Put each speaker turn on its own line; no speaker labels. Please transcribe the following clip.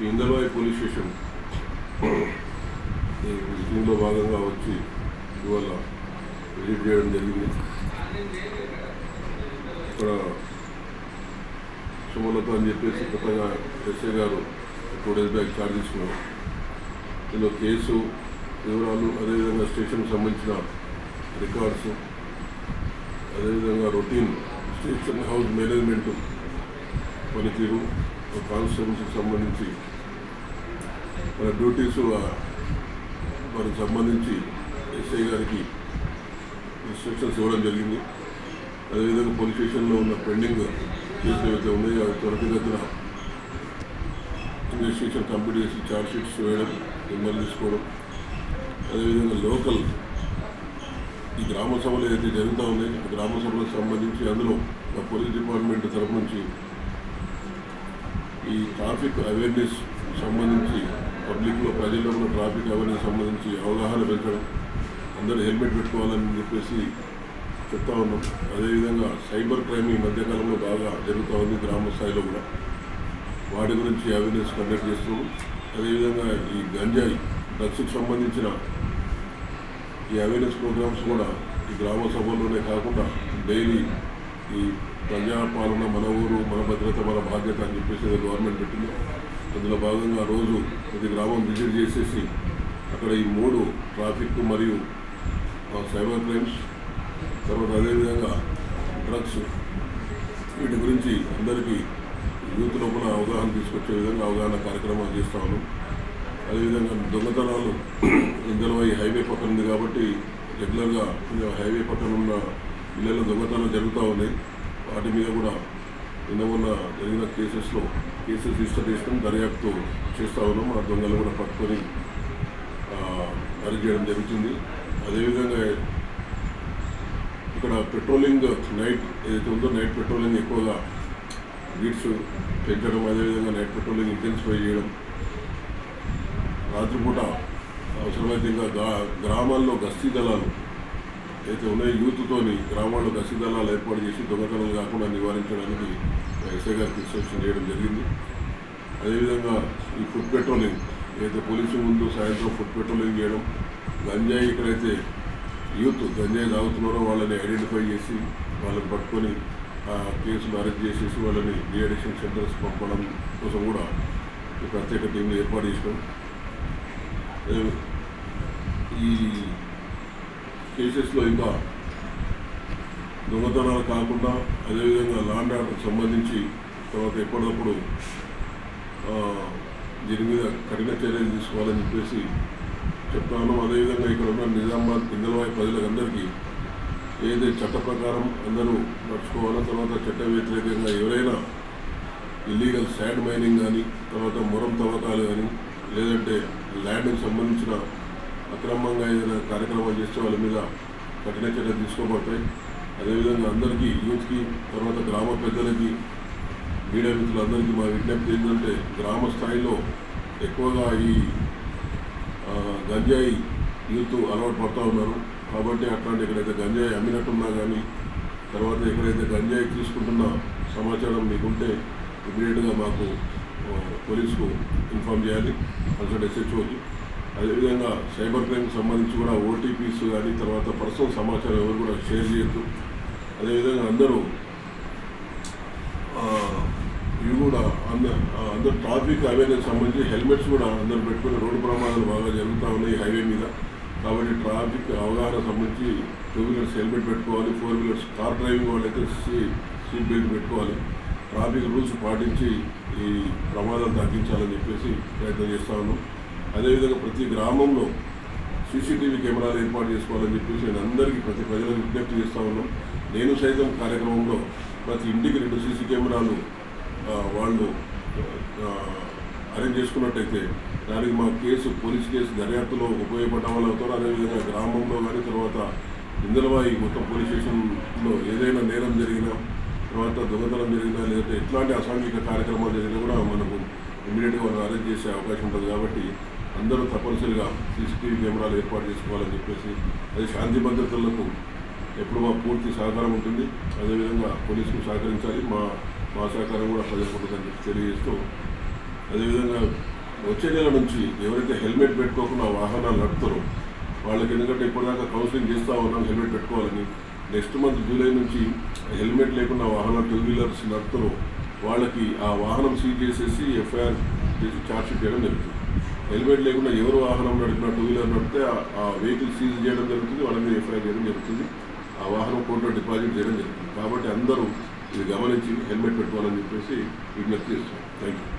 Indalwai police station విజిటింగ్లో భాగంగా వచ్చి ఇవాళ విజిట్ చేయడం జరిగింది. ఇక్కడ సుమలత అని చెప్పేసి కొత్తగా ఎస్ఐ గారు 2 days బ్యాక్ ఛార్జ్ తీసుకున్నారు. ఇందులో కేసు వివరాలు, అదేవిధంగా స్టేషన్కి సంబంధించిన రికార్డ్స్, అదేవిధంగా రొటీన్ స్టేషన్ హౌస్ మేనేజ్మెంట్ పనితీరు, కానిస్టేబుల్స్కి సంబంధించి మన డ్యూటీస్ వారికి సంబంధించి ఎస్ఐ గారికి ఇన్స్ట్రక్షన్స్ ఇవ్వడం జరిగింది. అదేవిధంగా పోలీస్ స్టేషన్లో ఉన్న పెండింగ్ కేసులు ఏవైతే ఉన్నాయో అవి త్వరితగతిన ఇన్వెస్టిగేషన్ కంప్లీట్ చేసి ఛార్జ్ షీట్స్ వేయడం, నిర్ణయాలు తీసుకోవడం, అదేవిధంగా లోకల్ ఈ గ్రామ సభలు ఏదైతే జరుగుతూ ఉన్నాయో ఆ గ్రామ సభలకు సంబంధించి అందులో మా పోలీస్ డిపార్ట్మెంట్ తరఫు నుంచి ఈ ట్రాఫిక్ అవేర్నెస్ సంబంధించి పబ్లిక్లో ప్రజల్లో ఉన్న ట్రాఫిక్ అవేర్నెస్ సంబంధించి అవగాహన పెంచడం, అందరూ హెల్మెట్ పెట్టుకోవాలని చెప్పేసి చెప్తా ఉన్నాం. అదేవిధంగా సైబర్ క్రైమ్ ఈ మధ్యకాలంలో బాగా జరుగుతూ ఉంది, గ్రామ స్థాయిలో కూడా వాటి గురించి అవేర్నెస్ కండక్ట్ చేస్తున్నాం. అదేవిధంగా ఈ గంజాయి డ్రగ్స్కి సంబంధించిన ఈ అవేర్నెస్ ప్రోగ్రామ్స్ కూడా ఈ గ్రామ సభల్లోనే కాకుండా డైలీ ఈ ప్రజాపాలన మన ఊరు మన భద్రత మన బాధ్యత అని చెప్పేసి గవర్నమెంట్ పెట్టింది. అందులో భాగంగా రోజు ప్రతి గ్రామం విజిట్ చేసేసి అక్కడ ఈ 3 ట్రాఫిక్ మరియు సైబర్ క్రైమ్స్, తర్వాత అదేవిధంగా డ్రగ్స్, వీటి గురించి అందరికీ యూత్ లోపల అవగాహన తీసుకొచ్చే విధంగా అవగాహన కార్యక్రమాలు చేస్తూ ఉన్నాం. అదేవిధంగా దొంగతనాలు ఇందల్వాయి హైవే పక్కన ఉంది కాబట్టి రెగ్యులర్గా హైవే పక్కన ఉన్న ఇళ్ళలో దొంగతనాలు జరుగుతూ ఉన్నాయి. వాటి మీద కూడా నిన్న జరిగిన కేసెస్ రిజిస్టర్ చేసుకుని దర్యాప్తు చేస్తూ ఉన్నాం. ఆ దొంగలు కూడా పట్టుకొని అరెస్ట్ చేయడం జరుగుతుంది. అదేవిధంగా ఇక్కడ పెట్రోలింగ్ నైట్ ఏదైతే ఉందో నైట్ పెట్రోలింగ్ ఎక్కువగా బీట్స్ పెంచడం, అదేవిధంగా నైట్ పెట్రోలింగ్ ఇంటెన్సిఫై చేయడం, రాత్రిపూట అవసరమైతే ఇంకా గ్రామాల్లో గస్తీ దళాలు అయితే ఉన్నాయో యూత్తోని గ్రామాల్లో గస్తీ దళాలు ఏర్పాటు చేసి దొంగతనాలు కాకుండా నివారించడానికి ఎస్ఐ గారికి ఇన్స్ట్రక్షన్ చేయడం జరిగింది. అదేవిధంగా ఈ ఫుడ్ పెట్రోలింగ్ ఏదైతే పోలీసు ముందు సాయంత్రం ఫుడ్ పెట్రోలింగ్ చేయడం, గంజాయి ఎక్కడైతే యూత్ గంజాయి తాగుతున్నారో వాళ్ళని ఐడెంటిఫై చేసి వాళ్ళని పట్టుకొని ఆ కేసులు అరెస్ట్ చేసేసి వాళ్ళని డిఅడిక్షన్ సెంటర్స్ పంపడం కోసం కూడా ఈ ప్రత్యేక టీంని ఏర్పాటు చేసినాం. ఈ కేసెస్లో ఇంకా దొంగతనాలు కాకుండా అదేవిధంగా ల్యాండ్ ఆర్డర్కి సంబంధించి తర్వాత ఎప్పటికప్పుడు దీని మీద కఠిన చర్యలు తీసుకోవాలని చెప్పేసి చెప్తాను. అదేవిధంగా ఇక్కడ ఉన్న నిజామాబాద్ ఇందల్వాయి ప్రజలందరికీ ఏదైతే చట్ట ప్రకారం అందరూ నడుచుకోవాలో, తర్వాత చట్ట వ్యతిరేకంగా ఎవరైనా ఇల్లీగల్ శాండ్ మైనింగ్ కానీ, తర్వాత మొరం తవ్వకాలు కానీ, లేదంటే ల్యాండ్కి సంబంధించిన అక్రమంగా ఏదైనా కార్యక్రమాలు చేస్తే వాళ్ళ మీద కఠిన చర్యలు తీసుకోబడతాయి. అదేవిధంగా అందరికీ యూత్కి, తర్వాత గ్రామ పెద్దలకి, మీడియా మిత్రులందరికీ మా విజ్ఞప్తి ఏంటంటే గ్రామ స్థాయిలో ఎక్కువగా ఈ గంజాయి యూత్ అలవాటు పడుతూ ఉన్నారు. కాబట్టి అట్లాంటి ఎక్కడైతే గంజాయి అమ్మినట్టున్నా కానీ, తర్వాత ఎక్కడైతే గంజాయి తీసుకుంటున్న సమాచారం మీకుంటే ఇమీడియట్గా మాకు పోలీసుకు ఇన్ఫామ్ చేయాలి, కన్సల్ట్ SHOకి. అదేవిధంగా సైబర్ క్రైమ్కి సంబంధించి కూడా OTPs కానీ, తర్వాత పర్సనల్ సమాచారం ఎవరు కూడా షేర్ చేయొద్దు. అదేవిధంగా అందరూ ఇవి కూడా అందరూ ట్రాఫిక్ అవేర్నెస్ సంబంధించి హెల్మెట్స్ కూడా అందరూ పెట్టుకుని రోడ్డు ప్రమాదాలు బాగా జరుగుతూ ఉన్నాయి హైవే మీద. కాబట్టి ట్రాఫిక్ అవగాహన సంబంధించి 2 వీలర్స్ హెల్మెట్ పెట్టుకోవాలి, 4 వీలర్స్ కార్ డ్రైవింగ్ వాళ్ళైతే సీట్ బెల్ట్ పెట్టుకోవాలి. ట్రాఫిక్ రూల్స్ పాటించి ఈ ప్రమాదాలు తగ్గించాలని చెప్పేసి ప్రయత్నం చేస్తూ ఉన్నాం. అదేవిధంగా ప్రతి గ్రామంలో CCTV కెమెరాలు ఏర్పాటు చేసుకోవాలని చెప్పేసి నేను అందరికీ ప్రతి ప్రజలకు విజ్ఞప్తి చేస్తూ ఉన్నాం. నేను సైతం కార్యక్రమంలో ప్రతి ఇంటికి 2 CC కెమెరాలు వాళ్ళు అరేంజ్ చేసుకున్నట్టయితే దానికి మా పోలీస్ కేసు దర్యాప్తులో ఉపయోగపడడం వల్ల అవుతారు. అదేవిధంగా గ్రామంలో కానీ, తర్వాత ఇందల్వాయి మొత్తం పోలీస్ స్టేషన్లో ఏదైనా నేరం జరిగినా, తర్వాత దొంగతనం జరిగినా, లేదంటే ఎట్లాంటి అసాంఘిక కార్యక్రమాలు జరిగినా కూడా మనకు ఇమీడియట్గా వాళ్ళు అరెస్ట్ చేసే అవకాశం ఉంటుంది. కాబట్టి అందరూ తప్పనిసరిగా CCTV కెమెరాలు ఏర్పాటు చేసుకోవాలని చెప్పేసి, అది శాంతి భద్రతలకు ఎప్పుడు మా పూర్తి సహకారం ఉంటుంది. అదేవిధంగా పోలీసుకు సహకరించాలి, మా సహకారం కూడా ప్రజలకు ఉంటుందని తెలియజేస్తూ, అదేవిధంగా వచ్చే నెల నుంచి ఎవరైతే హెల్మెట్ పెట్టుకోకుండా వాహనాలు నడుపుతారో వాళ్ళకి, ఎందుకంటే ఇప్పటిదాకా కౌన్సిలింగ్ చేస్తూ ఉన్నాం హెల్మెట్ పెట్టుకోవాలని, నెక్స్ట్ మంత్ జూలై నుంచి హెల్మెట్ లేకుండా వాహనాలు 2 వీలర్స్ నడుపుతారో వాళ్ళకి ఆ వాహనం సీజ్ చేసేసి ఎఫ్ఐఆర్ చేసి ఛార్జ్షీట్ చేయడం జరుగుతుంది. హెల్మెట్ లేకుండా ఎవరు వాహనం నడిపినా 2 వీలర్ నడిపితే ఆ వెహికల్ సీజ్ చేయడం జరుగుతుంది, వాళ్ళ మీద ఎఫ్ఐఆర్ చేయడం జరుగుతుంది, ఆ వాహనం కోర్టులో డిపాజిట్ చేయడం జరుగుతుంది. కాబట్టి అందరూ ఇది గమనించి హెల్మెట్ పెట్టుకోవాలని చెప్పేసి విజ్ఞప్తి చేస్తున్నాం. Thank you.